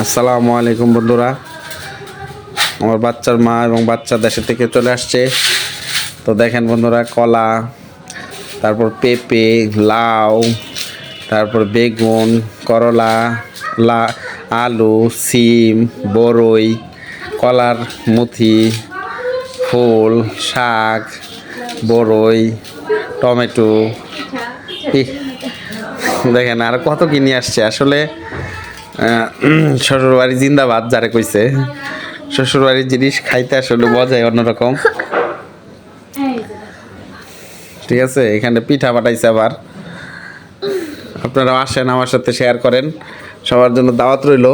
আসসালামু আলাইকুম বন্ধুরা, আমার বাচ্চার মা এবং বাচ্চা দেশে থেকে চলে আসছে। তো দেখেন বন্ধুরা, কলা, তারপর পেঁপে, লাউ, তারপর বেগুন, করলা, আলু, সিম, বরই, কলার মুথি, ফুল, শাক, বরই, টমেটো, দেখেন আর কত কি নিয়ে আসছে। আসলে শ্বশুরবাড়ি জিন্দাবাদ যারা কইছে, শ্বশুরবাড়ির জিনিস খাইতে আসলে মজাই অন্যরকম। ঠিক আছে, এখানে পিঠা পাঠাইছে আবার। আপনারা আসেন, আমার সাথে শেয়ার করেন, সবার জন্য দাওয়াত রইল।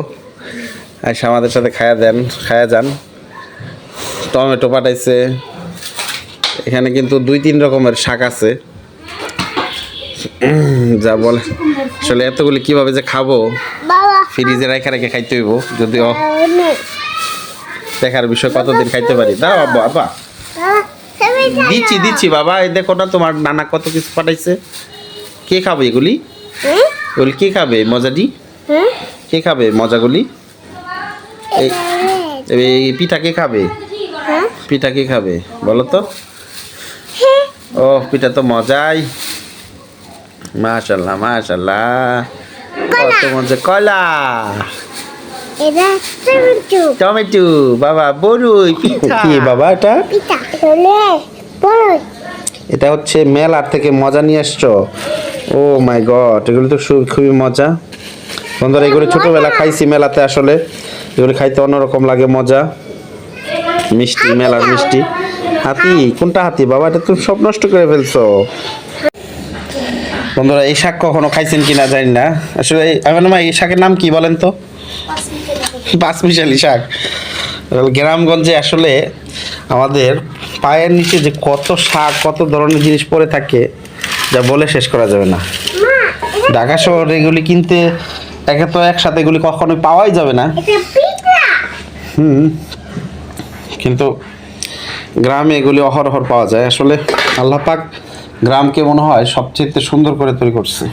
এসে আমাদের সাথে খায়া যান। টমেটো পাঠাইছে, এখানে কিন্তু 2-3 রকমের শাক আছে। যা বলে আসলে এতগুলি কিভাবে যে খাবো, ফ্রিজে রেখে রেখে খাইতে হইব। যদিও দেখার বিষয়, কতদিন খাইতে পারি। দাঁড়াও বাবা, দিচ্ছি বাবা। এই দেখো না, তোমার নানা কত কিছু পাঠাইছে। কে খাবে এগুলি? এগুলি কে খাবে? মজাটি কে খাবে? মজাগুলি এই পিঠা কে খাবে? পিঠা কে খাবে বলো তো? ও পিঠা তো মজাই। মাশাআল্লাহ মাশাআল্লাহ, কত মজা। কলা, টমেটো, বাবা বরই পিঠা। কি বাবা এটা? এটা হচ্ছে মেলার থেকে মজা নিয়ে আসছো। ও মাই গড, এগুলো তো খুবই মজা বন্ধুরা। এগুলো ছোটবেলা খাইছি মেলাতে। আসলে এগুলো খাইতে অন্যরকম লাগে, মজা, মিষ্টি, মেলার মিষ্টি। হাতি, কোনটা হাতি বাবা? এটা তুমি সব নষ্ট করে ফেলছো বন্ধুরা। এই শাক কখনো খাইছেন কিনা জানি না। আসলে এই শাকের নাম কি বলেন তো? পাঁচমিশালি শাক। গ্রামগঞ্জে আসলে আমাদের পায়ের নিচে যে কত শাক, কত ধরনের জিনিস পড়ে থাকে, যা বলে শেষ করা যাবে না। ঢাকা শহরে এগুলি কিনতে একে তো একসাথে এগুলি কখনোই পাওয়াই যাবে না। কিন্তু গ্রামে এগুলি অহরহ পাওয়া যায়। আসলে আল্লাহ পাক গ্রামকে মনে হয় সবচেয়ে সুন্দর করে তৈরি করছে।